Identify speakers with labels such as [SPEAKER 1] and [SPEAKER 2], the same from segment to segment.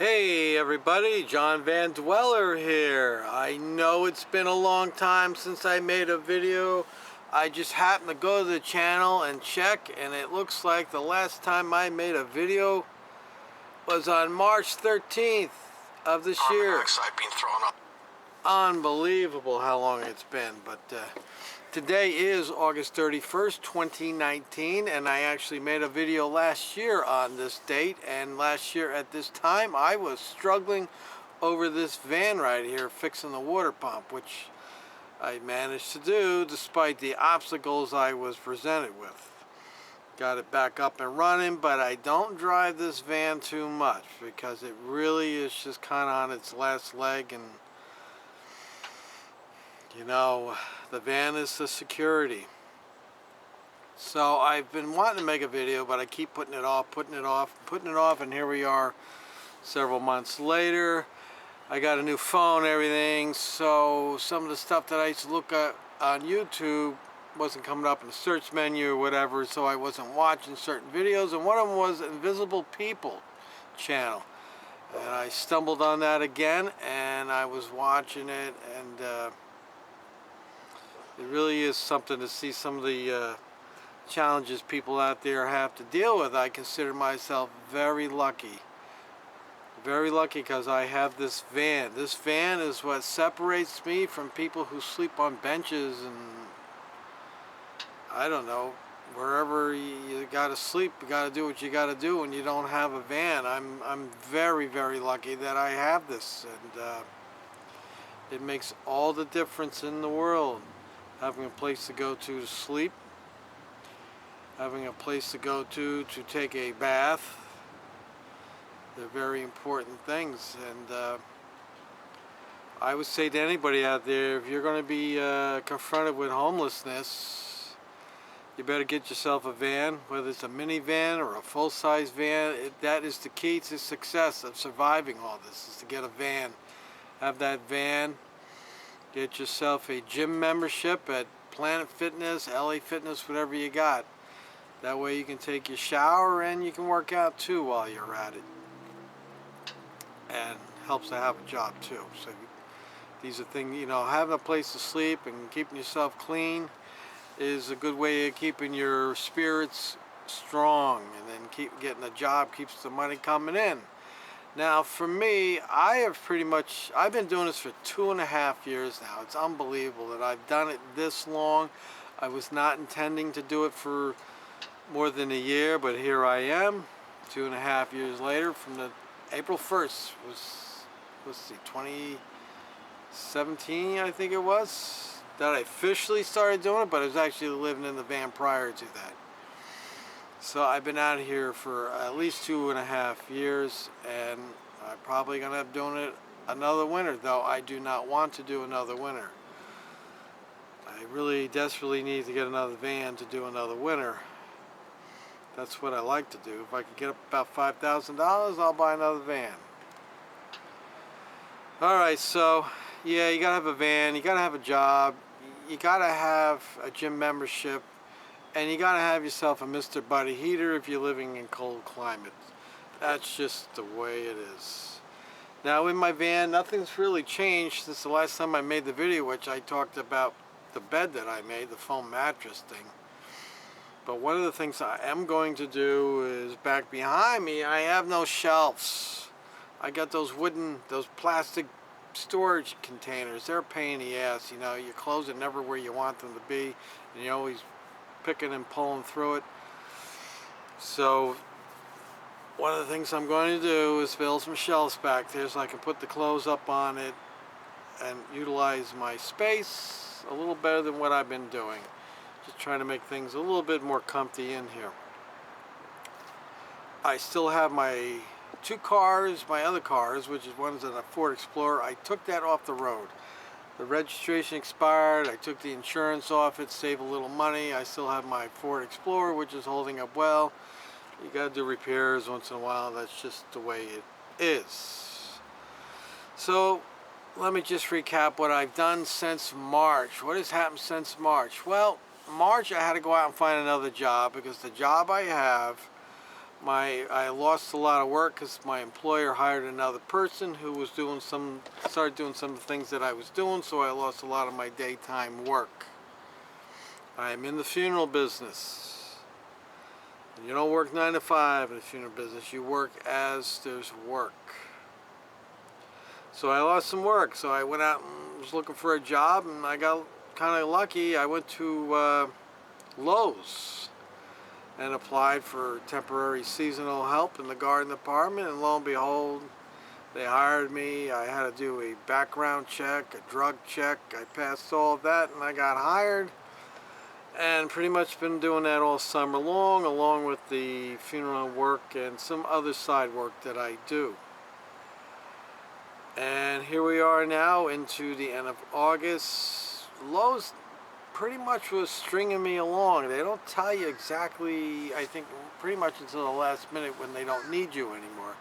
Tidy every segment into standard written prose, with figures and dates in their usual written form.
[SPEAKER 1] Hey everybody, John Van Dweller here. I know it's been a long time since I made a video. I just happened to go to the channel and check, and it looks like the last time I made a video was on March 13th of this year.
[SPEAKER 2] I've been thrown up.
[SPEAKER 1] Unbelievable how long it's been, but today is August 31st, 2019, and I actually made a video last year on this date, and last year at this time I was struggling over this van right here fixing the water pump, which I managed to do despite the obstacles I was presented with. Got it back up and running, but I don't drive this van too much because it really is just kind of on its last leg, and you know, the van is the security. So I've been wanting to make a video, but I keep putting it off, and here we are several months later. I got a new phone and everything, so some of the stuff that I used to look at on YouTube wasn't coming up in the search menu or whatever, so I wasn't watching certain videos, and one of them was Invisible People channel. And I stumbled on that again, and I was watching it, and it really is something to see some of the challenges people out there have to deal with. I consider myself very lucky. Very lucky because I have this van. This van is what separates me from people who sleep on benches and, I don't know, wherever you gotta sleep, you gotta do what you gotta do when you don't have a van. I'm very, very lucky that I have this, and it makes all the difference in the world. Having a place to go to sleep, having a place to go to take a bath. They're very important things, and I would say to anybody out there, if you're going to be confronted with homelessness, you better get yourself a van, whether it's a minivan or a full-size van. That is the key to success of surviving all this, is to get a van. Have that van. Get yourself a gym membership at Planet Fitness, LA Fitness, whatever you got. That way you can take your shower and you can work out too while you're at it. And helps to have a job too. So these are things, you know, having a place to sleep and keeping yourself clean is a good way of keeping your spirits strong, and then keep getting a job keeps the money coming in. Now, for me, I've been doing this for 2.5 years now. It's unbelievable that I've done it this long. I was not intending to do it for more than a year, but here I am, 2.5 years later. From the April 1st was, let's see, 2017, I think it was, that I officially started doing it, but I was actually living in the van prior to that. So I've been out here for at least 2.5 years, and I'm probably going to end up doing it another winter, though I do not want to do another winter. I really desperately need to get another van to do another winter. That's what I like to do. If I could get up about $5,000, I'll buy another van. Alright, so yeah, you gotta have a van, you gotta have a job, you gotta have a gym membership, and you gotta have yourself a Mr. Body Heater if you're living in cold climates. That's just the way it is. Now in my van, nothing's really changed since the last time I made the video, which I talked about the bed that I made, the foam mattress thing. But one of the things I am going to do is, back behind me, I have no shelves. I got those plastic storage containers. They're a pain in the ass, you know. Your clothes are never where you want them to be, and you're always picking and pulling through it. So one of the things I'm going to do is build some shelves back there so I can put the clothes up on it and utilize my space a little better than what I've been doing. Just trying to make things a little bit more comfy in here. I still have my two cars, my other cars, which is one's a Ford Explorer. I took that off the road. The registration expired. I took the insurance off it, save a little money. I still have my Ford Explorer, which is holding up well. You got to do repairs once in a while. That's just the way it is. So let me just recap what I've done since March. What has happened since March? Well, March I had to go out and find another job because the job I have I lost a lot of work because my employer hired another person who was started doing some of the things that I was doing, so I lost a lot of my daytime work. I'm in the funeral business. You don't work 9 to 5 in the funeral business. You work as there's work. So I lost some work. So I went out and was looking for a job, and I got kind of lucky. I went to Lowe's and applied for temporary seasonal help in the garden department, and lo and behold, they hired me. I had to do a background check, a drug check. I passed all of that, and I got hired. And pretty much been doing that all summer long, along with the funeral work and some other side work that I do. And here we are now into the end of August. Lowe's pretty much was stringing me along. They don't tell you exactly, I think, pretty much until the last minute when they don't need you anymore.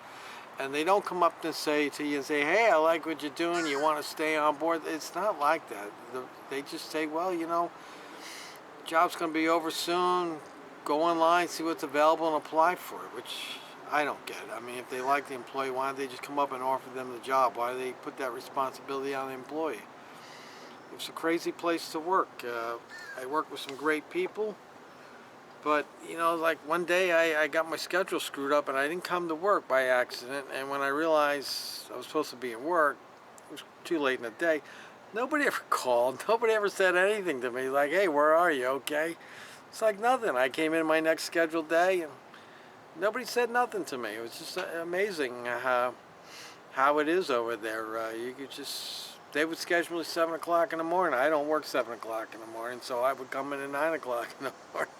[SPEAKER 1] And they don't come up and say to you and say, hey, I like what you're doing, you want to stay on board. It's not like that. They just say, well, you know, job's going to be over soon. Go online, see what's available, and apply for it, which I don't get. I mean, if they like the employee, why don't they just come up and offer them the job? Why do they put that responsibility on the employee? It's a crazy place to work. I work with some great people, but, you know, like one day I got my schedule screwed up and I didn't come to work by accident, and when I realized I was supposed to be at work, it was too late in the day. Nobody ever called. Nobody ever said anything to me like, hey, where are you, okay? It's like nothing. I came in my next scheduled day and nobody said nothing to me. It was just amazing how it is over there. You could just, they would schedule me 7 o'clock in the morning. I don't work 7 o'clock in the morning, so I would come in at 9 o'clock in the morning.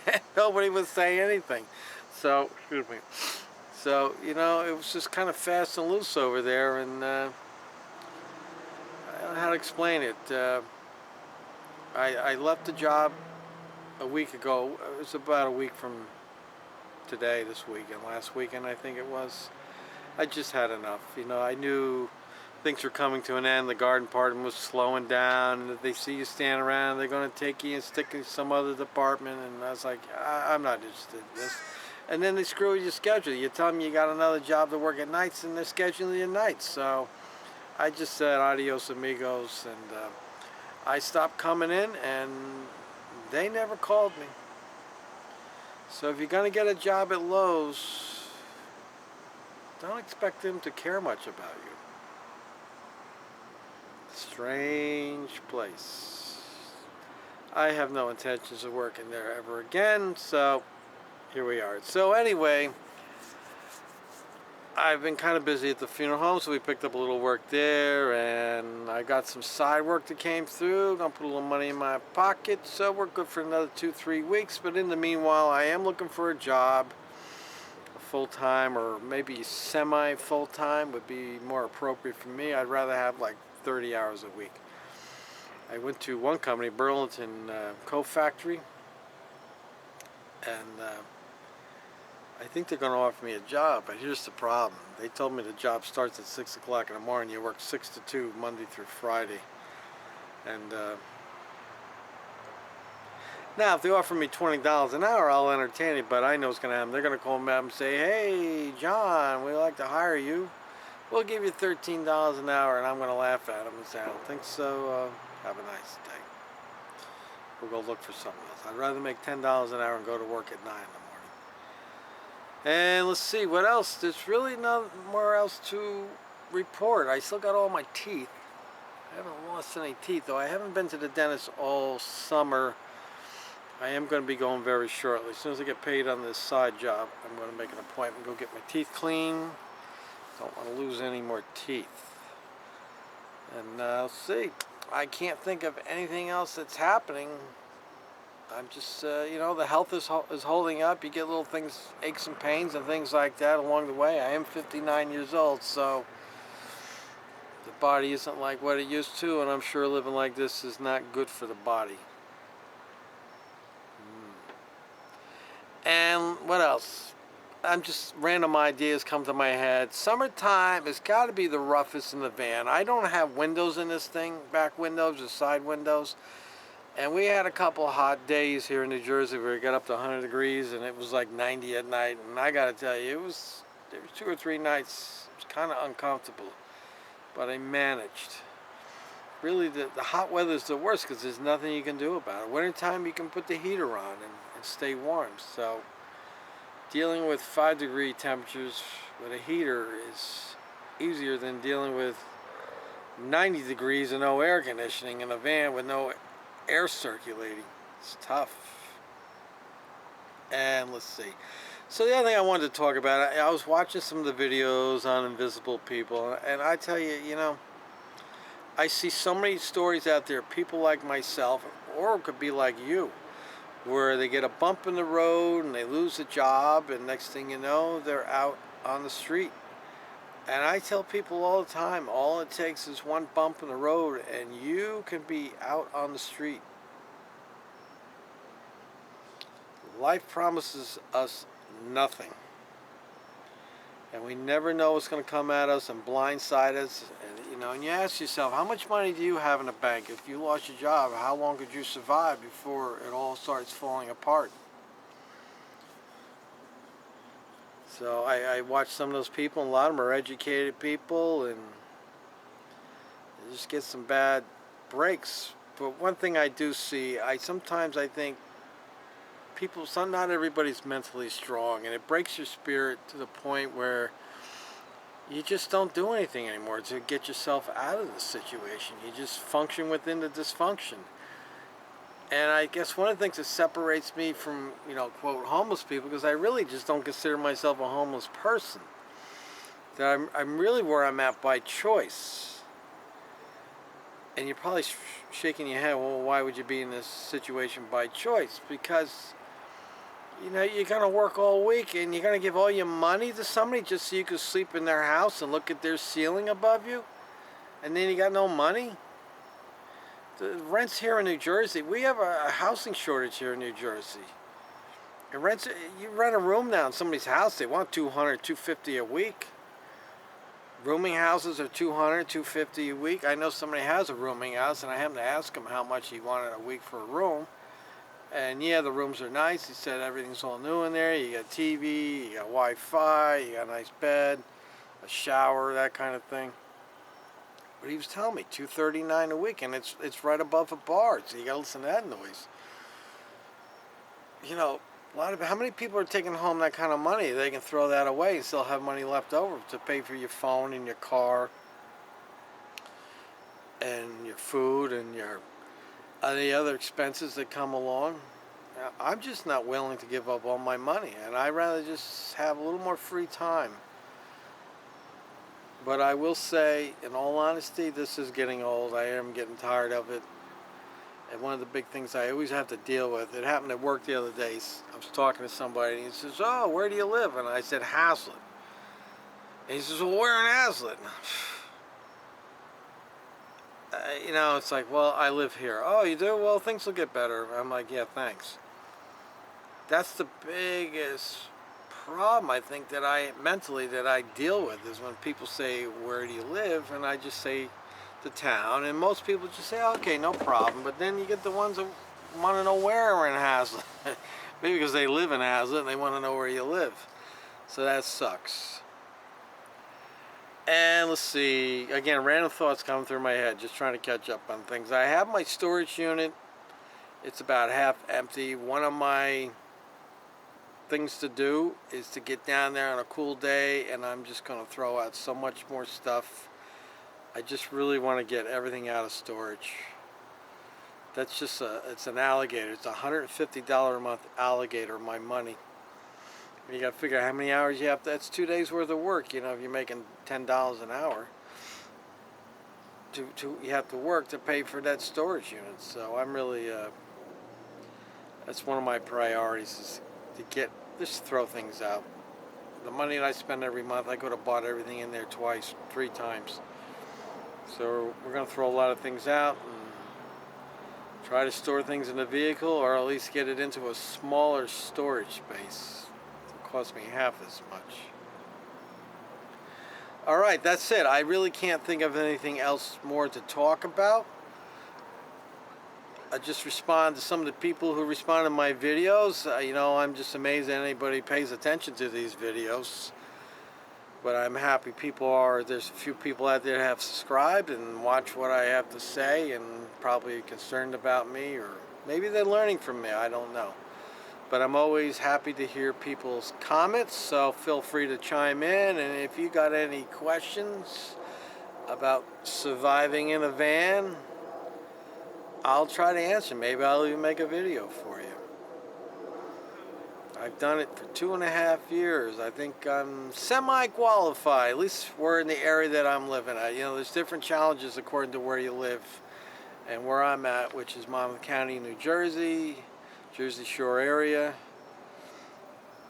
[SPEAKER 1] And nobody would say anything. So, excuse me. So, you know, it was just kind of fast and loose over there, and I don't know how to explain it. I left the job a week ago. It was about a week from today, this weekend, last weekend I think it was. I just had enough. You know, I knew things were coming to an end. The garden department was slowing down, and if they see you stand around, they're going to take you and stick you in some other department. And I was like, I'm not interested in this. And then they screw with your schedule. You tell them you got another job to work at nights, and they're scheduling you nights. So I just said adios amigos, and I stopped coming in, and they never called me. So if you're going to get a job at Lowe's, don't expect them to care much about you. Strange place. I have no intentions of working there ever again, so here we are. So anyway, I've been kind of busy at the funeral home, so we picked up a little work there, and I got some side work that came through. Gonna put a little money in my pocket, so we're good for another 2-3 weeks. But in the meanwhile, I am looking for a job, full-time or maybe semi-full-time would be more appropriate for me. I'd rather have like 30 hours a week. I went to one company, Burlington Coat Factory, and I think they're going to offer me a job, but here's the problem. They told me the job starts at 6 o'clock in the morning. You work 6 to 2, Monday through Friday. And now, if they offer me $20 an hour, I'll entertain it, but I know what's going to happen. They're going to call me up and say, hey, John, we'd like to hire you. We'll give you $13 an hour, and I'm going to laugh at them and say, I don't think so. Have a nice day. We'll go look for something else. I'd rather make $10 an hour and go to work at 9 in the morning. And let's see, what else? There's really no more else to report. I still got all my teeth. I haven't lost any teeth, though. I haven't been to the dentist all summer. I am going to be going very shortly. As soon as I get paid on this side job, I'm going to make an appointment, go get my teeth cleaned. Don't want to lose any more teeth. And let's see. I can't think of anything else that's happening. I'm just, you know, the health is holding up. You get little things, aches and pains and things like that along the way. I am 59 years old, so the body isn't like what it used to, and I'm sure living like this is not good for the body. And what else? I'm just, random ideas come to my head. Summertime has got to be the roughest in the van. I don't have windows in this thing, back windows or side windows. And we had a couple hot days here in New Jersey where it got up to 100 degrees and it was like 90 at night. And I got to tell you, there was 2 or 3 nights, it was kind of uncomfortable, but I managed. Really, the hot weather is the worst because there's nothing you can do about it. Wintertime, you can put the heater on and stay warm. So dealing with 5-degree temperatures with a heater is easier than dealing with 90 degrees and no air conditioning in a van with no air circulating. It's tough. And let's see. So the other thing I wanted to talk about, I was watching some of the videos on invisible people, and I tell you, I see so many stories out there, people like myself, or it could be like you, where they get a bump in the road and they lose a job, and next thing you know, they're out on the street. And I tell people all the time, all it takes is one bump in the road and you can be out on the street. Life promises us nothing. And we never know what's going to come at us and blindside us. And you ask yourself, how much money do you have in the bank? If you lost your job, how long could you survive before it all starts falling apart? So I watch some of those people, and a lot of them are educated people, and they just get some bad breaks. But one thing I do see, sometimes I think not everybody's mentally strong, and it breaks your spirit to the point where you just don't do anything anymore to get yourself out of the situation. You just function within the dysfunction. And I guess one of the things that separates me from, quote, homeless people, because I really just don't consider myself a homeless person, that I'm really where I'm at by choice. And you're probably shaking your head, well, why would you be in this situation by choice? Because, you're going to work all week and you're going to give all your money to somebody just so you can sleep in their house and look at their ceiling above you? And then you got no money? The rents here in New Jersey, we have a housing shortage here in New Jersey. And you rent a room now in somebody's house, they want $200, $250 a week. Rooming houses are $200, $250 a week. I know somebody has a rooming house, and I happened to ask him how much he wanted a week for a room. And yeah, the rooms are nice. He said everything's all new in there. You got TV, you got Wi-Fi, you got a nice bed, a shower, that kind of thing. But he was telling me $239 a week, and it's right above a bar, so you gotta listen to that noise. How many people are taking home that kind of money? They can throw that away and still have money left over to pay for your phone and your car and your food and your any other expenses that come along. I'm just not willing to give up all my money, and I'd rather just have a little more free time. But I will say, in all honesty, this is getting old. I am getting tired of it. And one of the big things I always have to deal with, it happened at work the other day. I was talking to somebody, and he says, oh, where do you live? And I said, Hazlet. And he says, well, where in Hazlet? It's like, well, I live here. Oh, you do? Well, things will get better. I'm like, yeah, thanks. That's the biggest problem I think that I deal with, is when people say, where do you live? And I just say the town, and most people just say, okay, no problem. But then you get the ones that want to know where in Hazlet. Maybe because they live in Hazlet and they want to know where you live. So that sucks. And let's see, again, random thoughts coming through my head, just trying to catch up on things. I have my storage unit. It's about half empty. One of my things to do is to get down there on a cool day, and I'm just going to throw out so much more stuff. I just really want to get everything out of storage. That's just it's an alligator. It's a $150 a month alligator, my money. You got to figure out how many hours you have to, that's 2 days worth of work, if you're making $10 an hour. You have to work to pay for that storage unit. So I'm really, that's one of my priorities, is to just throw things out. The money that I spend every month, I could have bought everything in there twice, 3 times. So we're going to throw a lot of things out and try to store things in the vehicle, or at least get it into a smaller storage space. Cost me half as much. All right, that's it. I really can't think of anything else more to talk about. I just respond to some of the people who respond to my videos. You know, I'm just amazed that anybody pays attention to these videos. But I'm happy there's a few people out there that have subscribed and watch what I have to say and probably concerned about me, or maybe they're learning from me, I don't know. But I'm always happy to hear people's comments, so feel free to chime in. And if you got any questions about surviving in a van, I'll try to answer. Maybe I'll even make a video for you. I've done it for 2.5 years. I think I'm semi-qualified. At least we're in the area that I'm living at. You know, there's different challenges according to where you live. And where I'm at, which is Monmouth County, New Jersey, Jersey Shore area,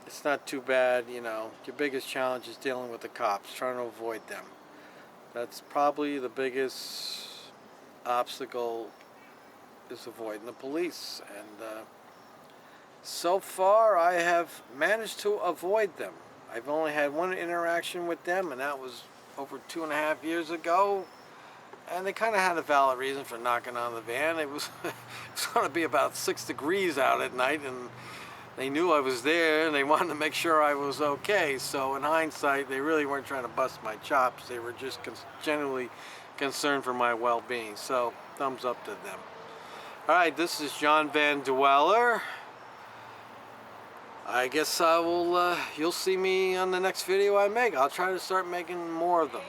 [SPEAKER 1] it's not too bad, you know. Your biggest challenge is dealing with the cops, trying to avoid them. That's probably the biggest obstacle, is avoiding the police. And so far, I have managed to avoid them. I've only had one interaction with them, and that was over 2.5 years ago. And they kind of had a valid reason for knocking on the van. It was going to be about 6 degrees out at night, and they knew I was there, and they wanted to make sure I was okay. So in hindsight, they really weren't trying to bust my chops. They were just genuinely concerned for my well-being. So thumbs up to them. All right, this is John Van Dweller. I guess I will. You'll see me on the next video I make. I'll try to start making more of them.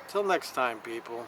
[SPEAKER 1] Till next time, people.